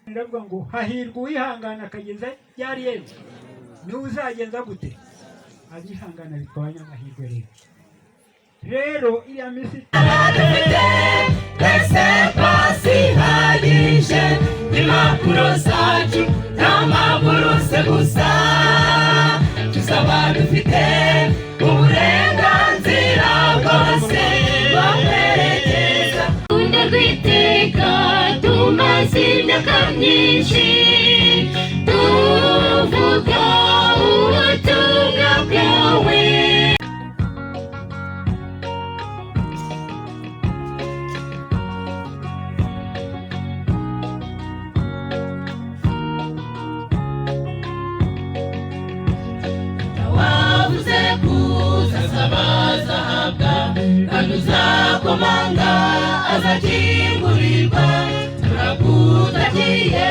ndavuga ngo hahirwa uwihangana akageza yari yenze niwe uzagenza gute abihangana bitwanya amahirwe rero iriya misi ese pasihagije impapuro zacu n'amaguru se gusa tuzaba dufite uburenganzira bwose bamwerekeza urukundo rw'iteka tumaze imyaka myinshi tuvuga ubutumwa bwawe. Uzakomanga azakingurirwa turakutagiye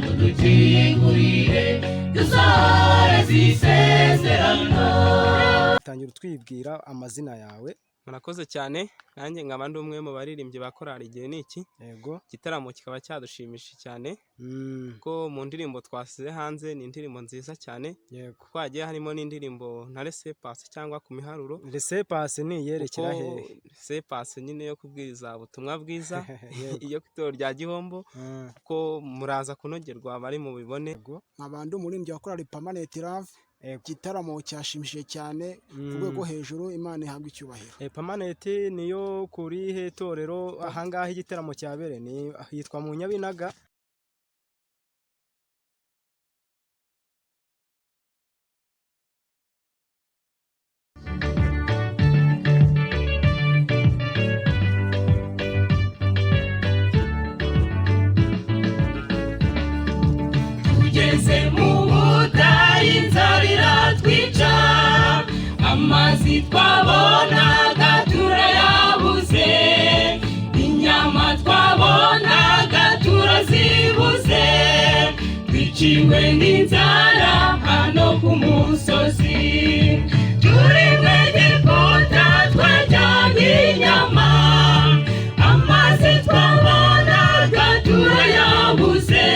mudukingurire dusore zisezerano. Tangira twibwira amazina yawe. Murakoze cyane nanjye nkaba ndi umwe mu baririmbyi ba korali igihe niki. Yego. Igitaramo kikaba cyadushimishije cyane ko mu ndirimbo twasize hanze ni indirimbo nziza cyane. Yego. Twagiye harimo n'indirimbo na resepasi cyangwa ku miharuro. Resepasi ni yerekera he? Resepasi nyine yo kubwiriza ubutumwa bwiza iyo kitoro rya Gihombo ko muraza kunogerwa bari mu bibone. Nkabandi umuririmbyi wa korali Permanent Love. Igitaramo cyashimishije cyane ku rwego hejuru. Imana ihabwa icyubahiro. Permanent niyo kuri he torero ahangaha igitaramo cyabere ni hitwa mu Nyabinaga. Tugeze mu butayu inzara iratwica amazi twabonaga turayabuze inyama twabonaga turazibuze twiciwe n'inzara hano ku musozi turi mu Egiputa twajyanye inyama amazi twabonaga turayabuze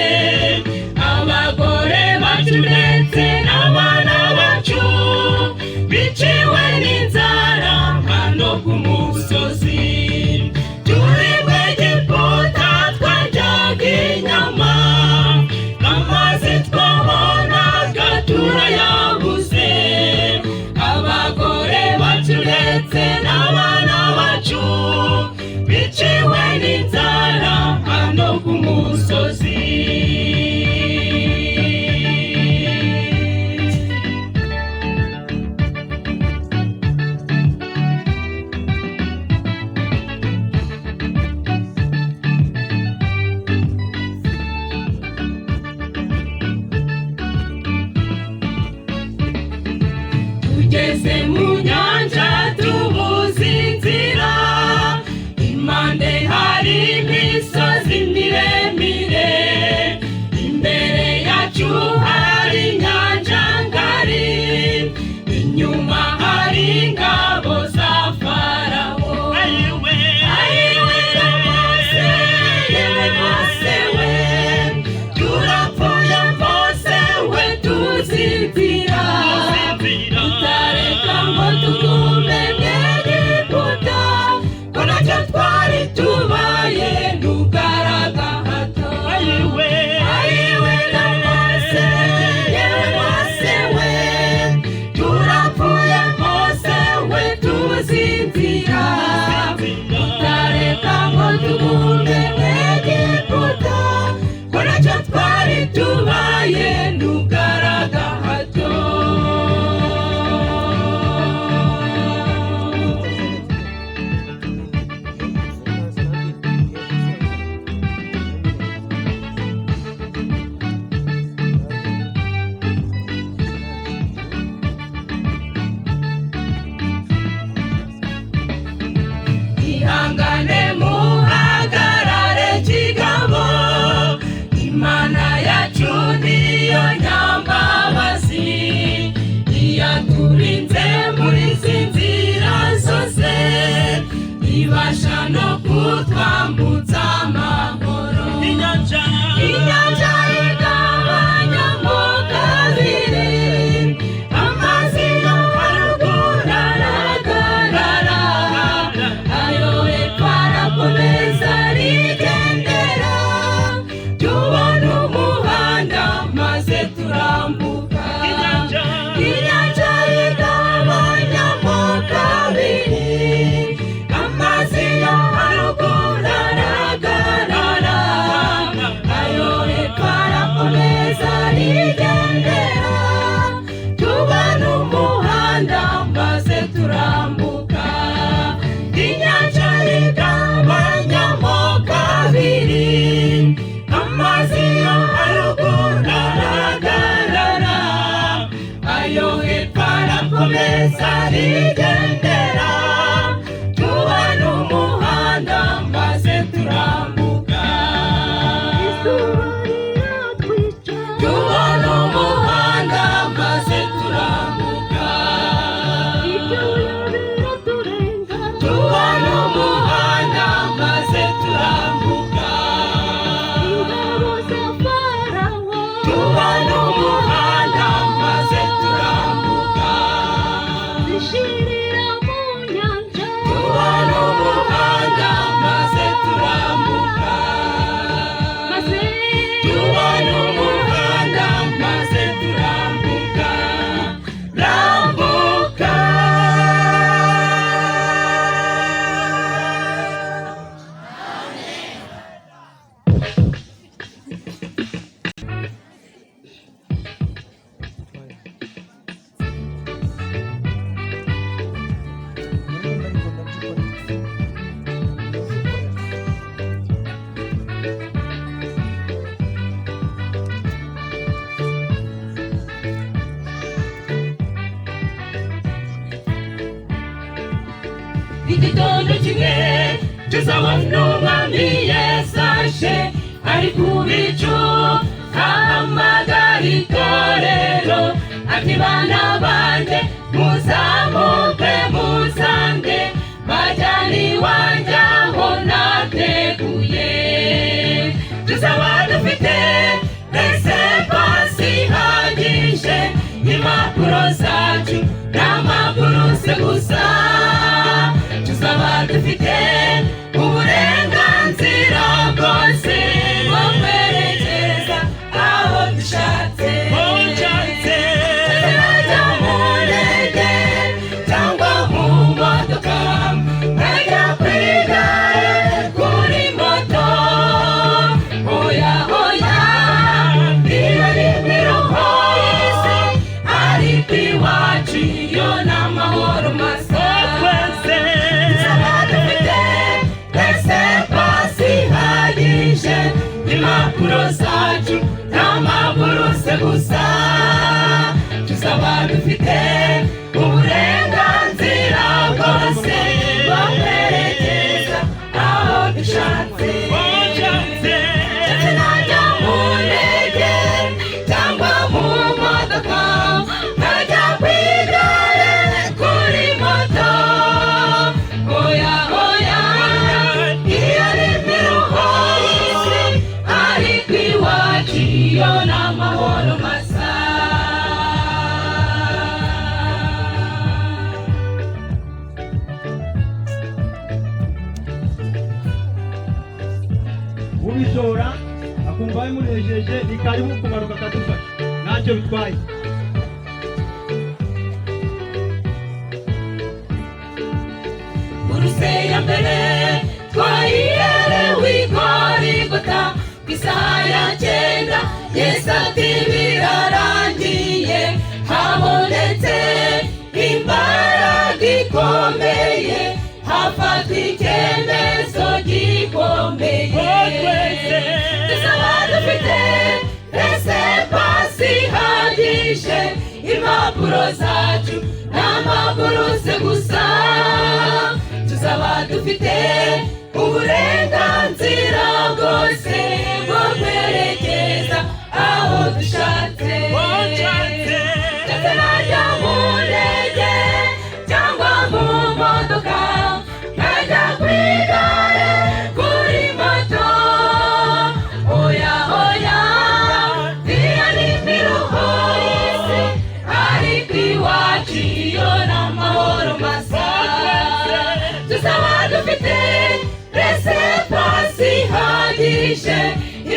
abagore bacu ndetse n'abana bacu biciwe n'inzara hano ku musozi turi mu Egiputa twajyaga inyama amazi twabonaga turayabuze abagore bacu ndetse n'abana bacu biciwe n'inzara hano ku musozi. Tugeze mu nyanja tubuze inzira impande hari imisozi miremire imbere yacu hari inyanja ngari inyuma hari ingabo za Farawo. Ayiwe Mose, yewe Mose we turapfuye Mose we tuzipfira tutareka ngo tugume mu Egiputa ko nacyo twari tubaye ntugaraga hato. Ayiwe na Mose, yewe Mose we turapfuye Mose we tuzipfira tutareka ngo tugume mu Egiputa ko nacyo twari tubaye ntugaraga hato. Ihangane muhagarare kigabo Imana yacu niyo nyambabazi iyaturinze muri izi nzira zose ibasha no kutwambutsa amahoro. Inyanja tubona umuhanda maze turambuka inyanja igabanyamo kabiri amazi yo haruguru aragarara ayo hepfo arakomeza arigendera tubona umuhanda maze turambuka inyanja igabanyamo kabiri amazi yo haruguru aragarara ayo hepfo arakomeza arigendera tubona umuhanda maze turambuka tubona umuhanda maze turambuka tubona umuhanda maze turambuka tubona umuhanda maze turambuka tubona umuhanda maze turambuka tubona umuhanda maze turambuka rambuka igitondo kimwe tuzabona umwami Yesu aje ari ku bicu ahamagara itorero ati bana banjye muzamuke musange bajyane iwanjye aho nateguye tuzaba dufite resepasi ihagije impapuro zacu n'amaguruse gusa tuzaba dufite uburenganzira bwose bwo kwerekeza aho dushatse tuzajya mu ndege cyangwa mu modoka nkajya ku igare kuri moto oya oya iyo ni imiruho y'isi ariko iwacu yo n'amahoro masa impapuro zacu n'amaguruse gusa tuzaba dufite uburenganzira bwose bwo kwerekeza aho dushatse ndetse najya mu ndege cyangwa mu modoka nkajya ku igare kuri moto oya oya iyo ni imiruho y'isi ariko iwacu yo n'amahoro masa ubishora akumva bimunejeje ni karibu kumanuka akadufasha ntacyo bitwaye uruse ya mbere twayiherewe igorigota ku isaha ya 9 Yesu ati birarangiye habonetse imbaraga ikomeye hafatwa icyemezo gikomeye tuzaba dufite resepasi ihagije impapuro zacu n'amaguruse gusa tuzaba dufite uburenganzira bwose bwo kwerekeza aho dushatse ndetse najya mu ndege cyangwa mu modoka nkajya ku igare kuri moto oya oya iyo ni imiruho y'isi ariko iwacu yo n'amahoro masa tuzaba dufite resepasi ihagije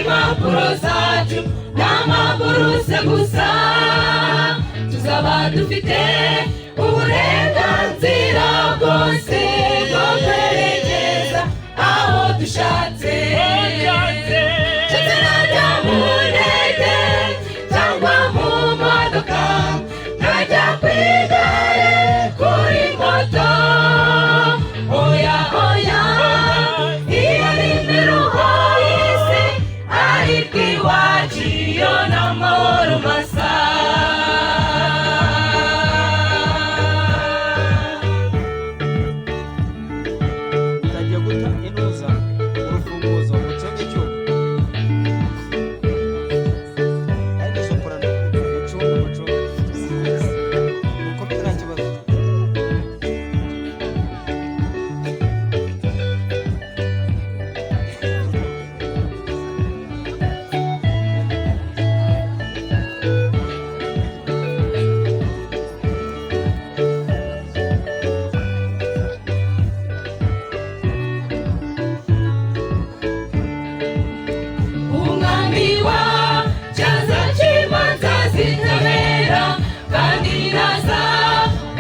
impapuro zacu n'amaburuse gusa tuzaba dufite uburenganzira bwose bwo kwerekeza aho dushatse najya mu ndege cyangwa mu modoka najya ku igare kuri moto oya oya iyo ni imiruho y'isi ariko iwacu iyo ni amahoro masa Nzajya guta inuza urufunguzo mu cyanya cy'ubu ariko sokorana mucunga uko nta kibazo umwami wa cyaza cy'imanza zitabera kandi naza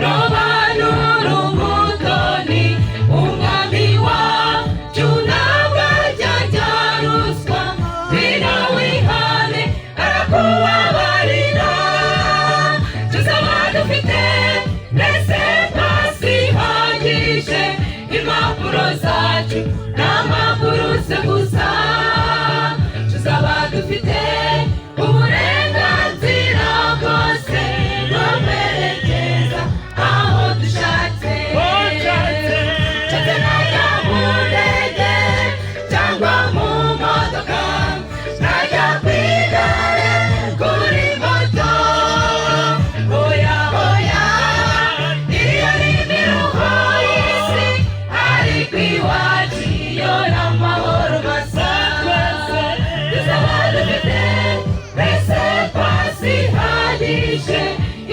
robanura umutoni umwami wa cyunabwa ajya ruswa bina wihane arakubabarira tuzaba dufite mbese pasi ihagije impapuro zacu n'amaburuse gusa tuzaba dufite uburenganzira bwose bwo kwerekeza aho dushatse najya mu ndege cyangwa mu modoka najya ku igare kuri moto oya oya iyo ni imiruho y'isi ariko iwacu iyo ni amahoro masa tuzaba dufite mbese pasi ihagije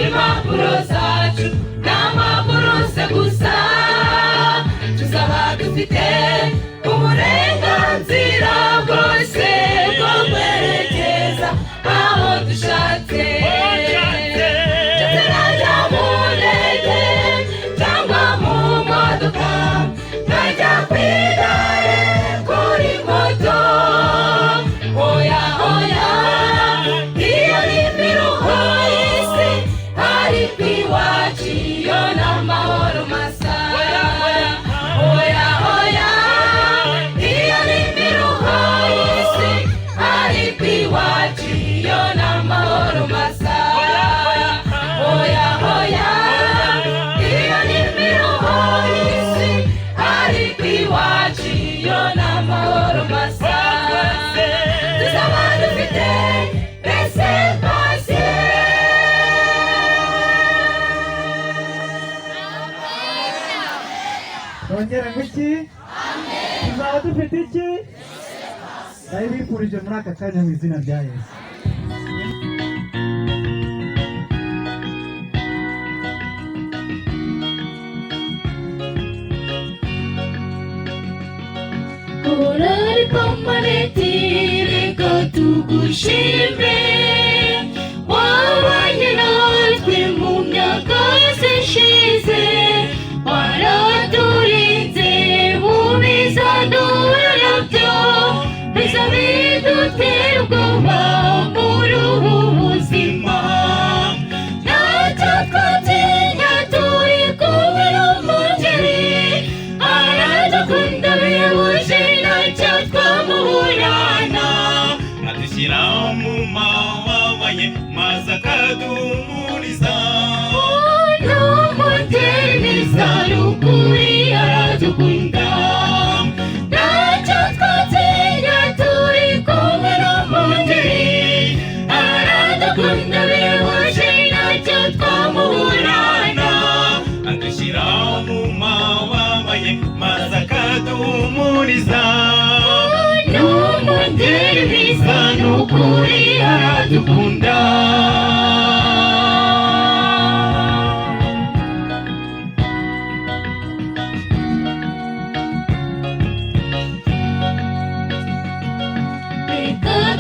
impapuro zacu n'amaburuse gusa tuzaba dufite uburenganzira bwose bwo kwerekeza aho dushatse najya mu ndege cyangwa mu modoka najya ku igare kuri moto oya oya iyo ni imiruho y'isi ariko iwacu iyo ni amahoro masa oya oya iyo ni imiruho y'isi ariko iwacu iyo ni amahoro masa oya oya iyo ni imiruho y'isi ariko iwacu iyo ni amahoro masa tuzaba dufite mbese pasi Twongere ngo iki tuzaba dufite iki ndabifurije muri aka kanya mu izina rya Yesu Korari pamaneti reka tugushime wabanye natwe mu myaka yose ishize waraturinze mu biza duhura nabyo biza bidutera ubwoba muri ubu buzima ntacyo twatinya turi kumwe n'umugeri aradukunda bihebuje ntacyo twamuburana adushyira mu mababa ye maze akaduhumuriza n'umugeri mwiza n'ukuri aradukunda ntacyo twatinya turi kumwe n'umugeri aradukunda bihebuje ntacyo twamuburana adushyira mu mababa ye maze akaduhumuriza n'umugeri mwiza n'ukuri aradukunda reka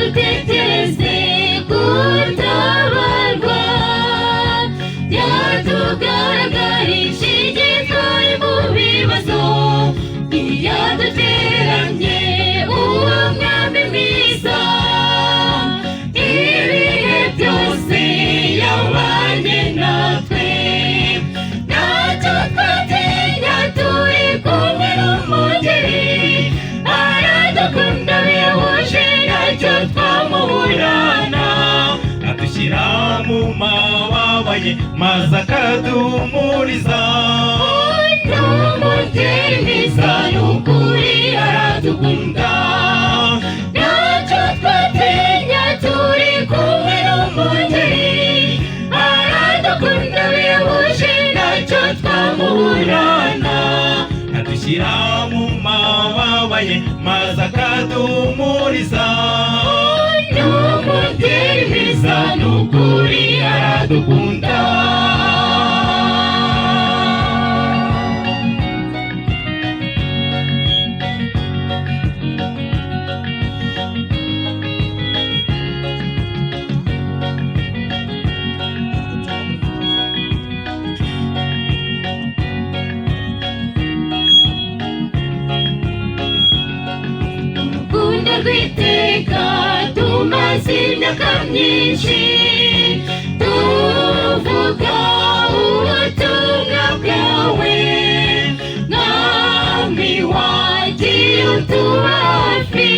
ababaye maze akaduhumuriza. Umugeri mwiza n'ukuri aradukunda, ntacyo twatinya turi kumwe n'umugeri, aradukunda bihebuje ntacyo twamuburana. Adushyira mu mababa ye maze akaduhumuriza. Umugeri mwiza n'ukuri aradukunda. Rwiteka tumaze imyaka myinshi tuvuga ubutumwa bwawe, mwami wagiye utuba hafi,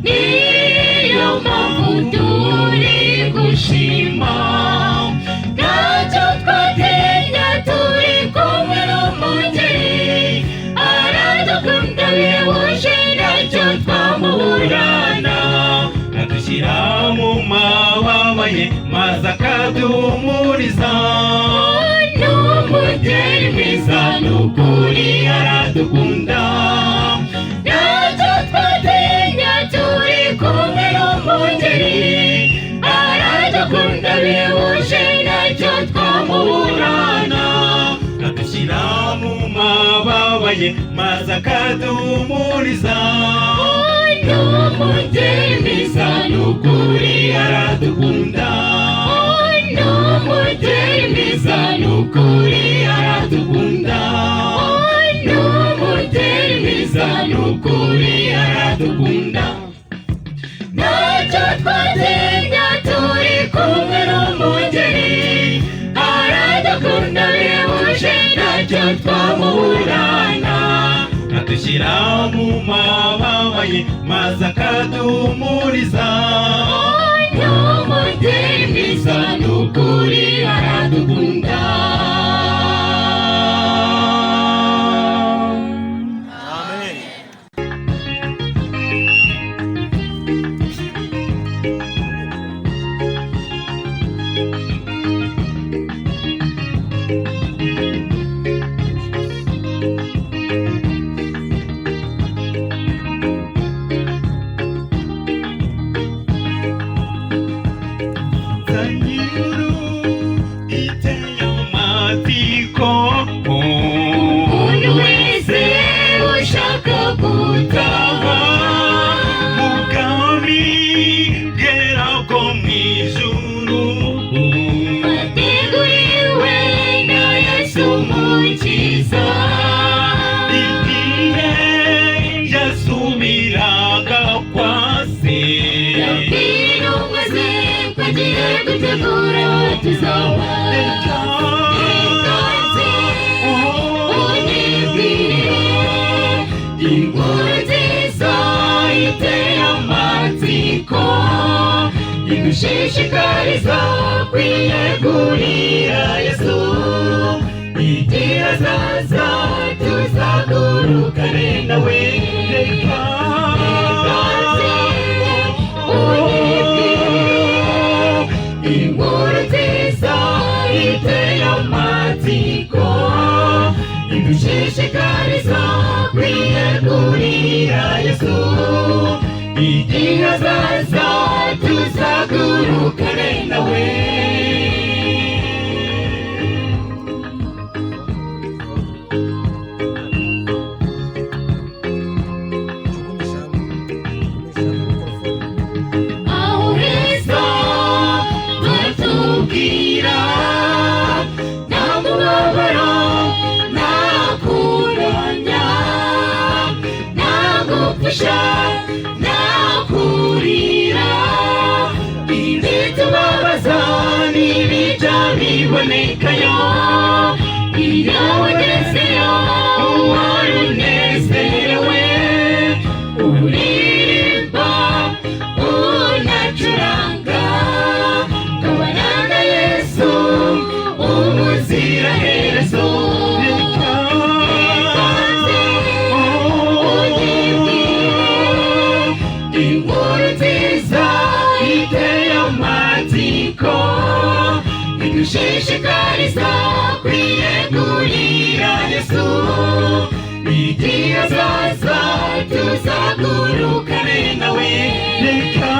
niyo mpamvu turi gushima. Ntacyo twatinya turi kumwe n'umugeri, aradukunda bihebuje ntacyo twamuburana. Adushyira mu mababa ye maze akaduhumuriza. N'umugeri mwiza n'ukuri aradukunda, ntacyo twatinya turi kumwe n'umugeri, aradukunda bihebuje ntacyo twamuburana. Adushyira mu mababa ye maze akaduhumuriza. N'umugeri mwiza n'ukuri aradukunda, n'umugeri mwiza n'ukuri aradukunda, n'umugeri mwiza n'ukuri aradukunda. Ntacyo twatinya turi kumwe n'umugeri, aradukunda bihebuje ntacyo twamuburana. Adushyira mu mababa ye maze akaduhumuriza. N'umugeri mwiza n'ukuri aradukunda. Zanyuru iteye amatsiko, Umuntu wese ushaka gutaha mu bwami bwera bwo mu ijuru. bateguriwe na Yesu Umukiza. Igihe yasubiraga kwa se, Yabwiye intumwa ze ko agiye gutegura aho tuzaba. Ikaze unyibwire inkuru nziza iteye amatsiko, idushishikariza kwiyegurira Yesu. Igihe azaza tuzagurukane nawe. Ikaze unyibwire inkuru nziza iteye amatsiko, idushishikariza kwiyegurira Yesu. Igihe azaza tuzagurukane nawe. Aho heza batubwira nta mubabaro, nta kuranya, nta gupfusha, nta kurira. Ibitubabaza ntibijya bibonekayo, iyo wagezeyo wari unezerewe, uririmba unacuranga, kabana na Yesu iteye amatsiko idushishikariza kwiyegurira Yesu igihe azaza tuzagurukane nawe reka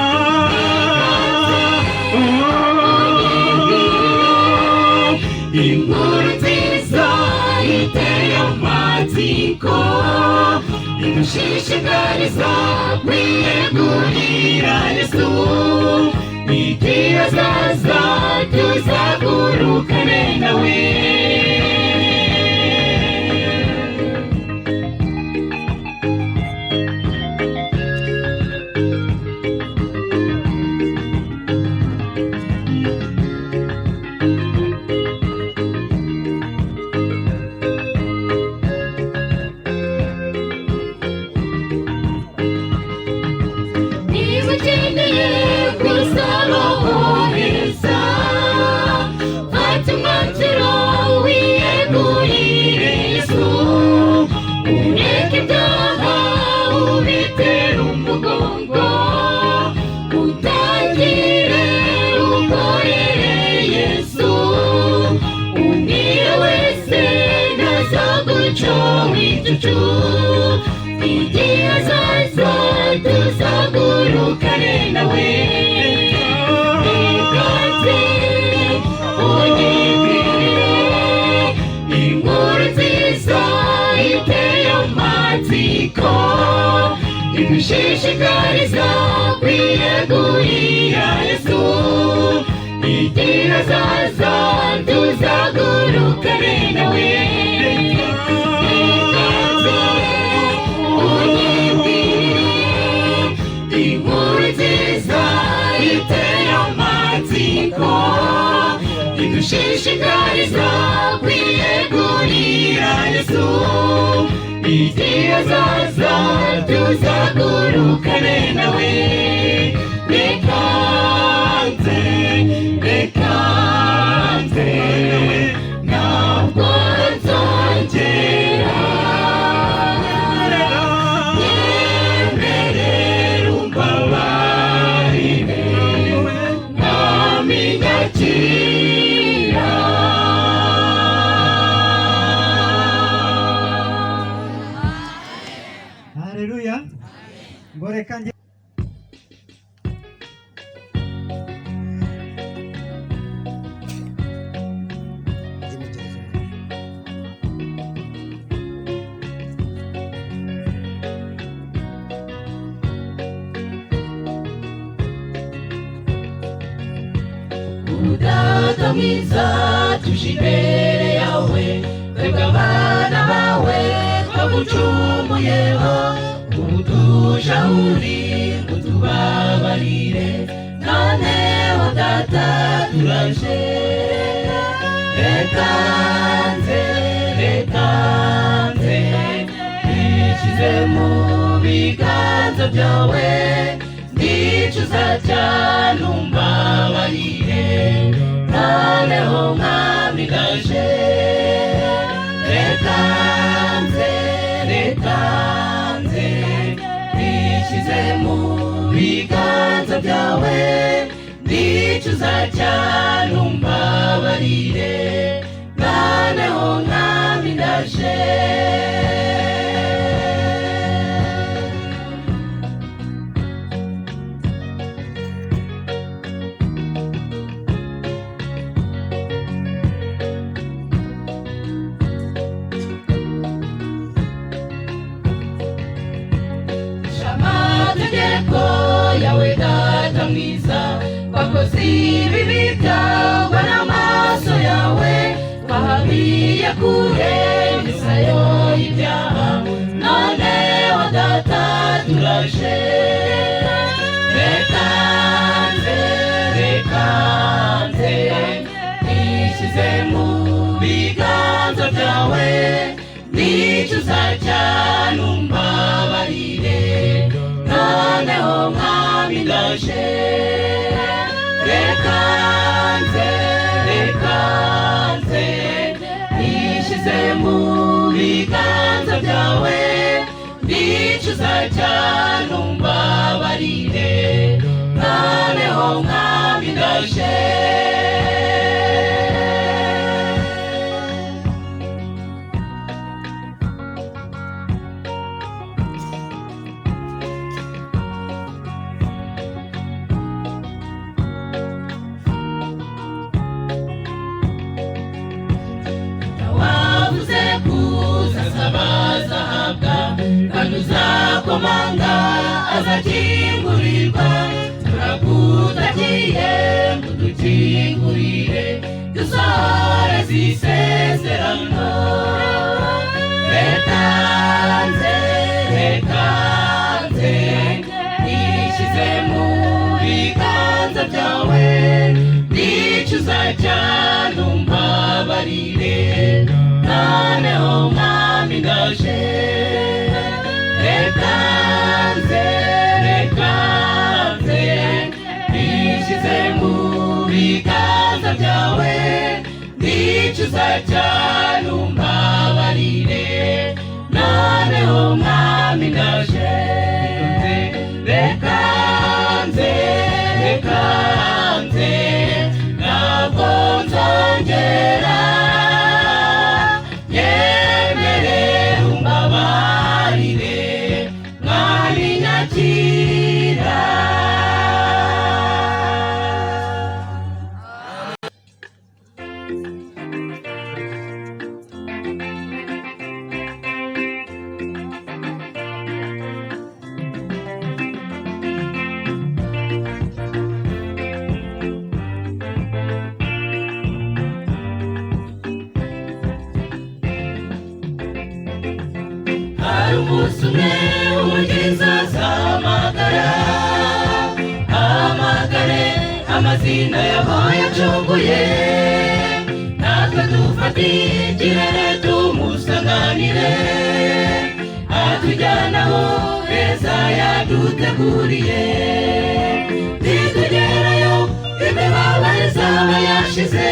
inkuru nziza iteye amatsiko idushishikariza kwiyegurira Yesu igihe azaza tuzagurukane nawe igihe azaza tuzagurukane nawe ikaze unyibwirire inkuru nziza iteye amatsiko idushishikariza kwiyegurira Yesu igihe azaza tuzagurukane nawe idushishikariza kwiyegurira Yesu igihe azaza tuzagurukane nawe reka nze ntabwo nzongera nyemerera umbabarire ntamenya Haleluya. Ngoreka nje Data mwiza tuje imbere yawe twebwe abana bawe twagucumuyeho udusha uri utubabarire noneho data turaje reka nze nishyize mu biganza byawe ndicuza cyane umbabarire noneho mwami ndaje reka nze nishyize mu biganza byawe ndicuza cyane umbabarire noneho mwami ndaje amategeko yawe data mwiza wakoze ibibi byagwa n'amaso yawe wahabiye kure imisayo y'ibyaha noneho data turaje reka nze nishyize mu biganza byawe ndicuza cyane umbabarire noneho mwami ndaje reka nze nishyize mu biganza byawe ndicuza cyane umbabarire noneho mwami ndaje. Wavuze kuza sabazahabwa kandi uzakomanga azakingurirwa. Turakutakiye mudukingurire dusohoreze isezerano. Reka nze nishyize mu biganza byawe. Nicuza cyane umbabarire noneho mwami ndaje. Reka nze nishyize mu biganza byawe. Nicuza cyane umbabarire noneho mwami ndaje. Reka nze ntabwo nzongera. Nyemerera umbabarire mwami nyakira. Hari umunsi umwe umugenzi azahamagare amazina y'abo yacunguye. Natwe dufate ikirere tumusanganire. Atujyana aho heza yaduteguriye. Nitugerayo imibabaro izaba yashize.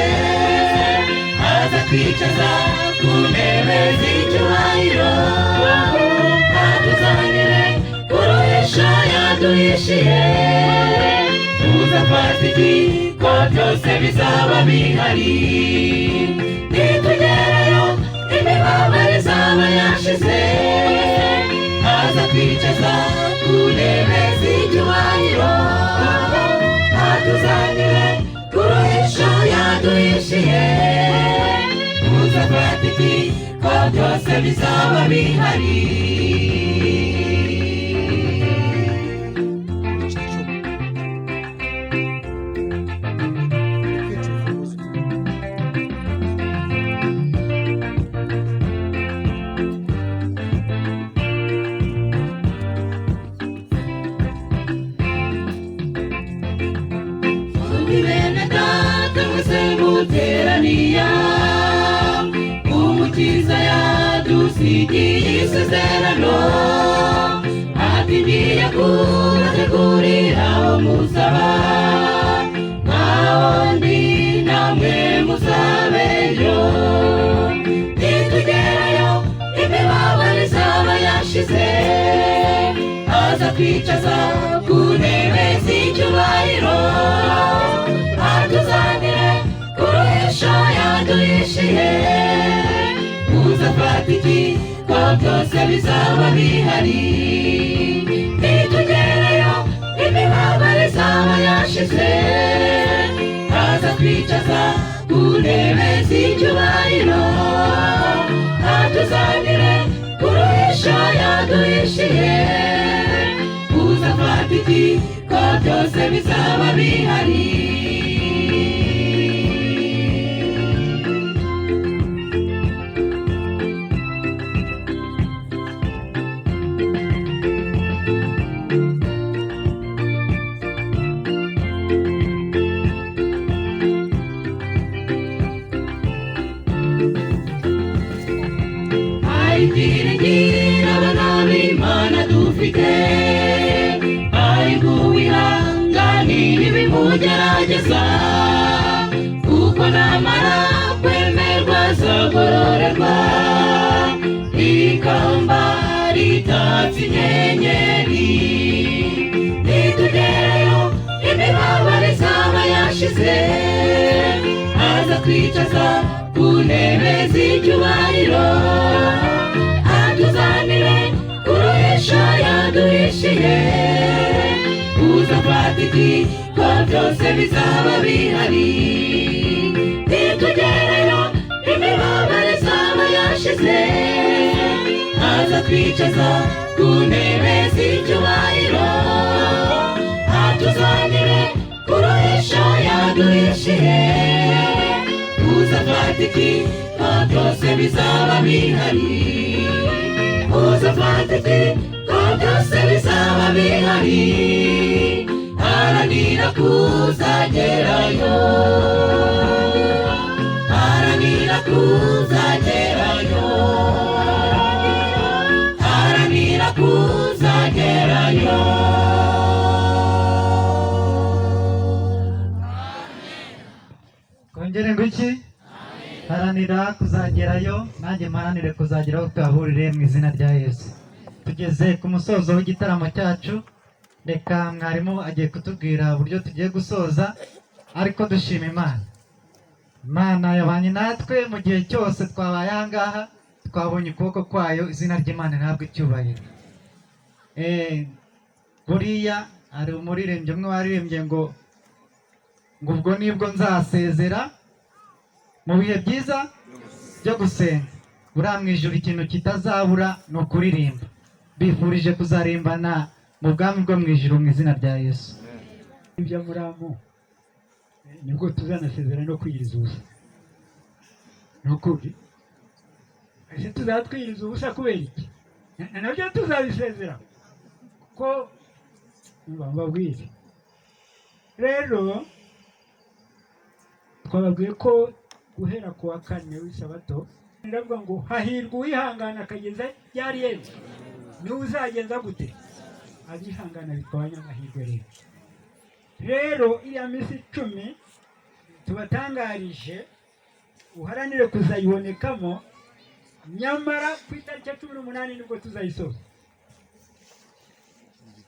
Aza twicaza ku ntebe z'icyubahiro. Atuzanire kuruhisha yaduhishiye. Tuzafata iki ko byose bizaba bihari. Nitugerayo imibabaro izaba yashize. Aza twicaza ku ntebe z'icyubahiro. Atuzanire kuruhisha yaduhishiye. Tuzafata iki ko byose bizaba bihari. Bene data mwese muteraniya. Umukiza yadusigiye isezerano. Ati ngiye kubategurira aho muzaba. Nkaho ndi namwe muzabeyo. Nitugerayo imibabaro izaba yashize. Aza twicaza ku ntebe z'icyubahiro. Atuzanire kuruhisha yaduhishiye. Tuzafata iki ko byose bizaba bihari. Nitugerayo imibabaro izaba yashize. Aza twicaza ku ntebe z'icyubahiro. Atuzanire kuruhisha yaduhishiye. Tuzafata iki ko byose bizaba bihari. Ibyiringiro abana b'Imana dufite. Ari guwihanganira ibimugerageza. Kuko namara kwemerwa azagororerwa. Ikamba ritatse inyenyeri. Nitugerayo imibabaro izaba yashize, aza kwicaza ku ntebe z'icyubahiro, atuzanire ku ruhisho yaduhishiye, uzafata iki ko byose bizaba bihari. Nitugereyo imibabaro izaba yashize, aza kwicaza ku ntebe z'icyubahiro, atuzanire ku ruhisho yaduhishiye, uzafata iki ko byose bizaba bihari. Uzafata iki ko byose bizaba bihari. Haranira kuzagerayo, haranira kuzagerayo, haranira kuzagerayo. Kongere ngo iki? Haranira kuzagerayo, nanjye mparanire kuzageraho twahurire mu izina rya Yesu. Tugeze ku musozo w'igitaramo cyacu, reka mwarimu agiye kutubwira uburyo tugiye gusoza, ariko dushima Imana. Imana yabanye natwe mu gihe cyose twabaye aha ngaha, twabonye ukuboko kwayo, izina ry'Imana ntabwo icyubahiro. Buriya hari umuririmbyi umwe waririmbye ngo ubwo nibwo nzasezera mu bihe byiza byo gusenga. Buriya mu ijuru ikintu kitazabura ni ukuririmba. Bifurije kuzarimbana mu bwami bwo mu ijuru mu izina rya Yesu. Ibyo muramu nibwo tuzanasezera no kwiyiriza ubusa. Ni ukuri ese tuzatwiyiriza ubusa kubera iki? Nabyo tuzabisezera kuko mbabwire. Rero twababwiye ko guhera ku wa kane w'isabato ndavuga ngo hahirwa uwihangana akageza ryari yewe. Niwe uzagenza gute? Abihangana bitwanya amahirwe rero. Rero iya minsi 10 tubatangarije uharanire kuzayibonekamo, nyamara ku itariki 18 nibwo tuzayisoza.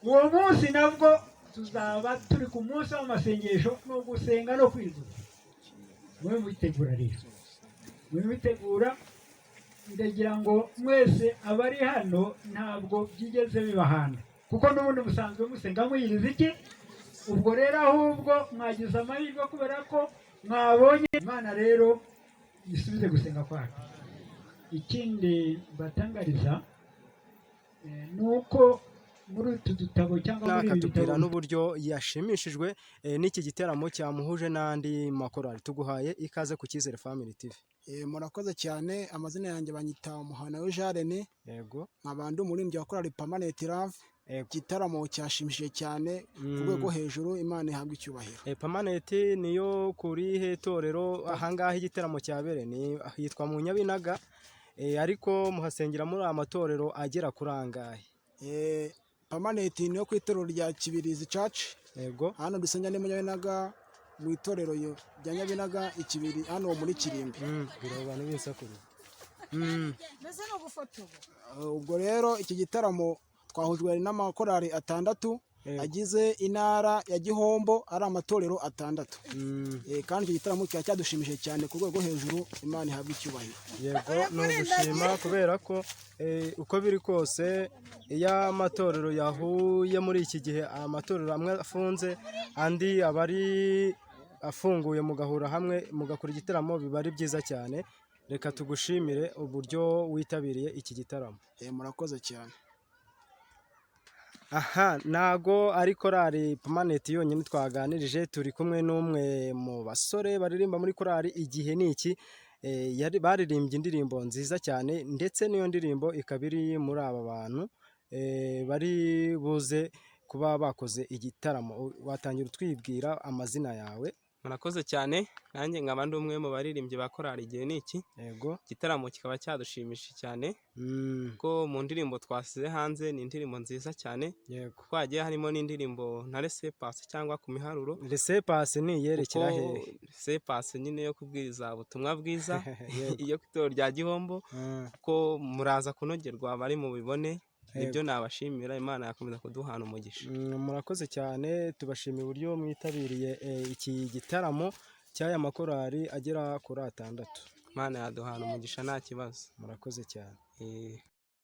Uwo munsi nabwo tuzaba turi ku munsi w'amasengesho no gusenga no kwizuza. Mwe mwitegura rero, mwe mwitegura. Ndagira ngo mwese abari hano ntabwo byigeze bibahana, kuko n'ubundi musanzwe musenga mwiyiriza iki. Ubwo rero ahubwo mwagize amahirwe kubera ko mwabonye Imana. Rero yisubize gusenga kwacu. Ikindi batangariza nuko muri utu dutabo cyangwa muri ibi bitabo n'uburyo yashimishijwe n'iki giteramo cyamuhuje n'andi makorali. Tuguhaye ikaze ku Cyizere Family TV. Murakoze cyane. Amazina yanjye banyita Muhanayo Jarene. Yego. Nkabandi umuririmbyi wa korali Permanent Love. Igitaramo cyashimishije cyane ku rwego hejuru. Imana ihabwe icyubahiro. Permanent niyo kuri hetorero ahangaha igitaramo cyabereye ni hitwa mu Nyabinaga, ariko muhasengera muri amatorero agera kuri angahe? Permanent niyo ku itorero rya Kibirizi Church. Yego. Hano dusenya ni mu Nyabinaga, mu itorero rya Nyabinaga ikibiri hano muri Kirimbi. Birabana n'isakuru. Mbese no gufotora. Ubwo rero iki gitaramo twahujwe n'amakorali 6 agize intara ya Gihombo, ari amatorero 6. Kandi iki gitaramo cyadushimishije cyane ku rwego hejuru. Imana ihabwe icyubahiro. Yego, no gushima kubera ko uko biri kose iyo amatorero yahuye muri iki gihe, amatorero amwe afunze andi abari afunguye, mugahura hamwe mugakora igitaramo, biba ari byiza cyane. Reka tugushimire uburyo witabiriye iki gitaramo. Murakoze cyane. Aha, nago ari korali Permanent yonyine twaganirije, turi kumwe n'umwe mu basore baririmba muri korali Igihe Niki. Baririmbye indirimbo nziza cyane, ndetse n'iyo ndirimbo ikaba iri muri aba bantu bari buze kuba bakoze igitaramo. Watangira utwibwira amazina yawe? Murakoze cyane. Nanjye nkaba ndi umwe mu baririmbyi ba korali Igihe Niki. Yego. Igitaramo kikaba cyadushimishije cyane ko mu ndirimbo twasize hanze ni indirimbo nziza cyane. Yego. Twagiye harimo n'indirimbo na Resepasi cyangwa ku miharuro. Resepasi ni yerekera he? Resepasi nyine yo kubwiriza ubutumwa bwiza iyo ku itorero rya Gihombo, ko muraza kunogerwa bari mu bibone. nibyo nabashimira. Imana yakomeza kuduhana umugisha. Murakoze cyane, tubashimiye uburyo mwitabiriye iki gitaramo cy'aya makorari agera kuri 6. Imana yaduhana umugisha nta kibazo. Murakoze cyane.